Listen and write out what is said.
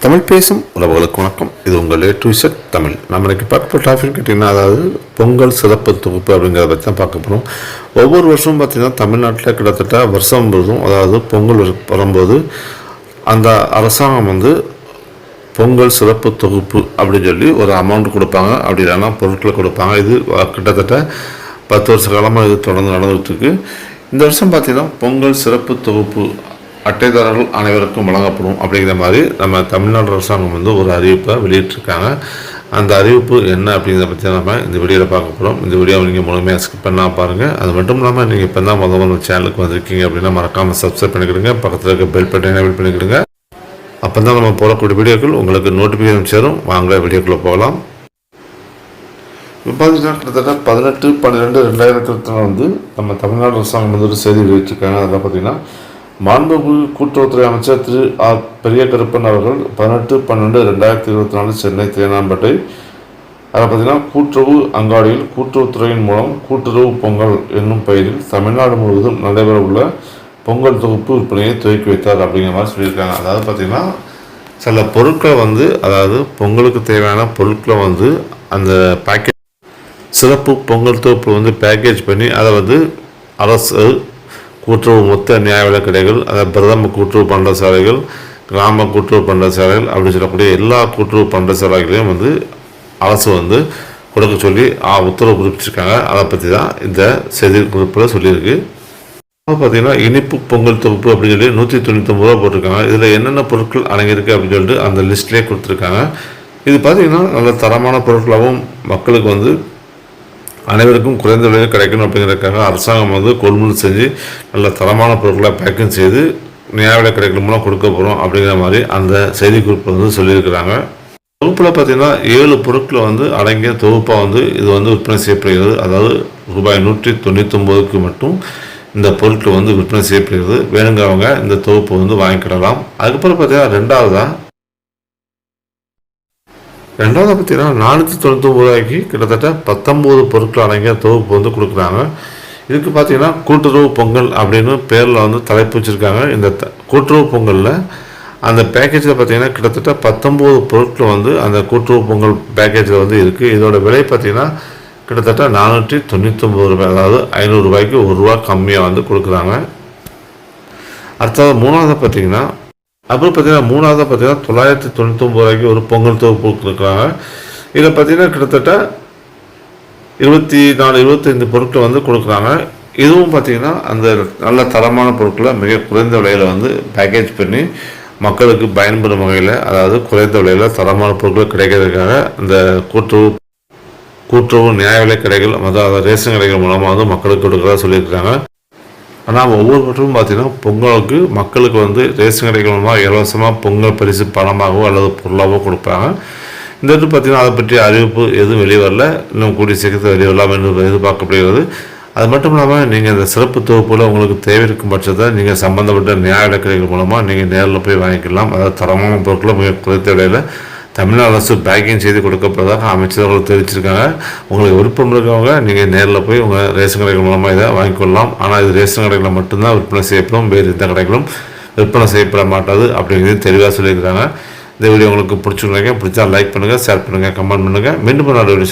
தமிழ் பேசும் உறவுகளுக்கு வணக்கம். இது உங்கள் A to Z தமிழ். நம்ம இன்றைக்கி பார்க்க டாபிக் கேட்டிங்கன்னா, அதாவது பொங்கல் சிறப்பு தொகுப்பு அப்படிங்கிறத பற்றி தான் பார்க்க போகிறோம். ஒவ்வொரு வருஷமும் பார்த்திங்கன்னா தமிழ்நாட்டில் கிட்டத்தட்ட வருஷம் முழுவதும், அதாவது பொங்கல் வரும்போது அந்த அரசாங்கம் வந்து பொங்கல் சிறப்பு தொகுப்பு அப்படின்னு சொல்லி ஒரு அமௌண்ட் கொடுப்பாங்க, அப்படி இல்லைன்னா பொருட்களை கொடுப்பாங்க. இது கிட்டத்தட்ட 10 வருஷ காலமாக இது தொடர்ந்து நடந்துகிட்ருக்கு. இந்த வருஷம் பார்த்திங்கன்னா பொங்கல் சிறப்பு தொகுப்பு அட்டைதாரர்கள் அனைவருக்கும் வழங்கப்படும் அப்படிங்கிற மாதிரி நம்ம தமிழ்நாடு அரசாங்கம் வந்து ஒரு அறிவிப்பை வெளியிட்டிருக்காங்க. அந்த அறிவிப்பு என்ன அப்படிங்கிறத பற்றி நம்ம இந்த வீடியோவில் பார்க்க போகிறோம். இந்த வீடியோவை நீங்கள் முழுமையாக ஸ்கிப் பண்ணால் பாருங்கள். அது மட்டும் இல்லாமல் நீங்கள் இப்போ தான் முதல்ல சேனலுக்கு வந்திருக்கீங்க அப்படின்னா மறக்காமல் சப்ஸ்கிரைப் பண்ணிக்கிடுங்க. பக்கத்தில் இருக்க பெல் பட்டனை எனேபிள் பண்ணிக்கிடுங்க. அப்போ தான் நம்ம போடக்கூடிய வீடியோக்கள் உங்களுக்கு நோட்டிஃபிகேஷன் சேரும். வாங்க வீடியோக்குள்ளே போகலாம். இப்போ பார்த்தீங்கன்னா கிட்டத்தட்ட 18/12/2024 வந்து நம்ம தமிழ்நாடு அரசாங்கம் வந்து ஒரு செய்தி வெளியிட்டிருக்காங்க. அதில் பார்த்தீங்கன்னா மாண்புமிகு கூட்டுறவுத்துறை அமைச்சர் திரு ஆர் பெரிய கருப்பன் அவர்கள் 18/12/2024 சென்னை தேனாம்பேட்டை அதில் பார்த்தீங்கன்னா கூட்டுறவு அங்காடியில் கூட்டுறவுத்துறையின் மூலம் கூட்டுறவு பொங்கல் என்னும் பெயரில் தமிழ்நாடு முழுவதும் நடைபெற உள்ள பொங்கல் தொகுப்பு விற்பனையை துவக்கி வைத்தார் அப்படிங்கிற மாதிரி சொல்லியிருக்காங்க. அதாவது பார்த்திங்கன்னா சில பொருட்களை வந்து, அதாவது பொங்கலுக்கு தேவையான பொருட்களை வந்து அந்த பேக்கேஜ் சிறப்பு பொங்கல் தொகுப்பு வந்து பேக்கேஜ் பண்ணி அதை வந்து அரசு கூட்டுறவு மொத்த நியாய விலை கடைகள், அதாவது பிரதம கூட்டுறவு பண்டசாலைகள், கிராம கூட்டுறவு பண்டசாலைகள் அப்படி சொல்லக்கூடிய எல்லா கூட்டுறவு பண்டசாலைகளையும் வந்து அரசு வந்து கொடுக்க சொல்லி உத்தரவு பிறப்பிச்சிருக்காங்க. அதை பற்றி தான் இந்த செய்தி குறிப்பில் சொல்லியிருக்கு. பார்த்திங்கன்னா இனிப்பு பொங்கல் தொகுப்பு அப்படின்னு சொல்லி 199 ரூபா போட்டிருக்காங்க. இதில் என்னென்ன பொருட்கள் அடங்கியிருக்கு அப்படின்னு சொல்லிட்டு அந்த லிஸ்ட்லேயே கொடுத்துருக்காங்க. இது பார்த்திங்கன்னா நல்ல தரமான பொருட்களாகவும் மக்களுக்கு வந்து அனைவருக்கும் குறைந்த விலையில் கிடைக்கணும் அப்படிங்கிறதுக்காக அரசாங்கம் வந்து கொள்முதல் செஞ்சு நல்ல தரமான பொருட்களை பேக்கிங் செய்து நியாய விலை கிடைக்கணும்னா கொடுக்க போகிறோம் அப்படிங்கிற மாதிரி அந்த செய்தி குறிப்பு வந்து சொல்லியிருக்கிறாங்க. தொகுப்பில் பார்த்திங்கன்னா 7 பொருட்களை வந்து அடங்கிய தொகுப்பாக வந்து இது வந்து விற்பனை செய்யப்படுகிறது. அதாவது ரூபாய் 199க்கு மட்டும் இந்த பொருட்கள் வந்து விற்பனை செய்யப்படுகிறது. வேணுங்கிறவங்க இந்த தொகுப்பை வந்து வாங்கிக்கிடலாம். அதுக்கப்புறம் பார்த்திங்கன்னா ரெண்டாவது பார்த்திங்கன்னா 499 ரூபாய்க்கு கிட்டத்தட்ட 19 பொருட்கள் அடங்கிய தொகுப்பு வந்து கொடுக்குறாங்க. இதுக்கு பார்த்திங்கன்னா கூட்டுறவு பொங்கல் அப்படின்னு பேரில் வந்து தலைப்பு வச்சுருக்காங்க. இந்த கூட்டுறவு பொங்கலில் அந்த பேக்கேஜில் பார்த்திங்கன்னா கிட்டத்தட்ட 19 பொருட்கள் வந்து அந்த கூட்டுறவு பொங்கல் பேக்கேஜில் வந்து இருக்குது. இதோட விலை பார்த்திங்கன்னா கிட்டத்தட்ட 499 ரூபாய், அதாவது 500 ரூபாய்க்கு 1 ரூபா கம்மியாக வந்து கொடுக்குறாங்க. அடுத்தது அப்புறம் பார்த்திங்கன்னா 999 ரூபாய்க்கு ஒரு பொங்கல் தொகுப்பு கொடுக்குறாங்க. இதில் பார்த்திங்கன்னா கிட்டத்தட்ட 24-25 பொருட்கள் வந்து கொடுக்குறாங்க. இதுவும் பார்த்திங்கன்னா அந்த நல்ல தரமான பொருட்களை மிக குறைந்த விலையில் வந்து பேக்கேஜ் பண்ணி மக்களுக்கு பயன்படும் வகையில், அதாவது குறைந்த விலையில் தரமான பொருட்கள் கிடைக்கிறதுக்காக இந்த கூட்டுறவு நியாய விலை கடைகள், அதாவது ரேஷன் கடைகள் மூலமாக வந்து மக்களுக்கு கொடுக்குறதா சொல்லியிருக்கிறாங்க. ஆனால் ஒவ்வொரு வருஷமும் பார்த்திங்கன்னா பொங்கலுக்கு மக்களுக்கு வந்து ரேஷன் கடைகள் மூலமாக இலவசமாக பொங்கல் பரிசு பணமாகவோ அல்லது பொருளாகவோ கொடுப்பாங்க. இந்த இடத்துல பார்த்திங்கன்னா அதை பற்றி அறிவிப்பு எதுவும் வெளியே வரல. இன்னும் கூடிய சீக்கிரத்தில் வெளியே வரலாம் என்று எதிர்பார்க்கப்படுகிறது. அது மட்டும் இல்லாமல் நீங்கள் இந்த சிறப்பு தொகுப்பில் உங்களுக்கு தேவை இருக்கும் பட்சத்தை நீங்கள் சம்மந்தப்பட்ட நியாய விலை கடைகள் மூலமாக நீங்கள் நேரில் போய் வாங்கிக்கலாம். அதாவது தரமான பொருட்களை மிக குறைந்த விலையில் தமிழ்நாடு அரசு பேக்கிங் செய்து கொடுக்கப்படுறதாக அமைச்சர்கள் தெரிவிச்சிருக்காங்க. உங்களுக்கு விருப்பம் இருக்கவங்க நீங்கள் நேரில் போய் உங்கள் ரேஷன் கடைகள் மூலமாக இதை வாங்கிக்கொள்ளலாம். ஆனால் இது ரேஷன் கடைகளில் மட்டும்தான் விற்பனை செய்யப்படும், வேறு எந்த கடைகளும் விற்பனை செய்யப்பட மாட்டாது அப்படிங்கிறது தெளிவாக சொல்லியிருக்காங்க. இந்த வீடியோ உங்களுக்கு பிடிச்சிருக்கீங்க, பிடிச்சா லைக் பண்ணுங்கள், ஷேர் பண்ணுங்கள், கமெண்ட் பண்ணுங்கள். மீண்டும் ஒரு வீடியோ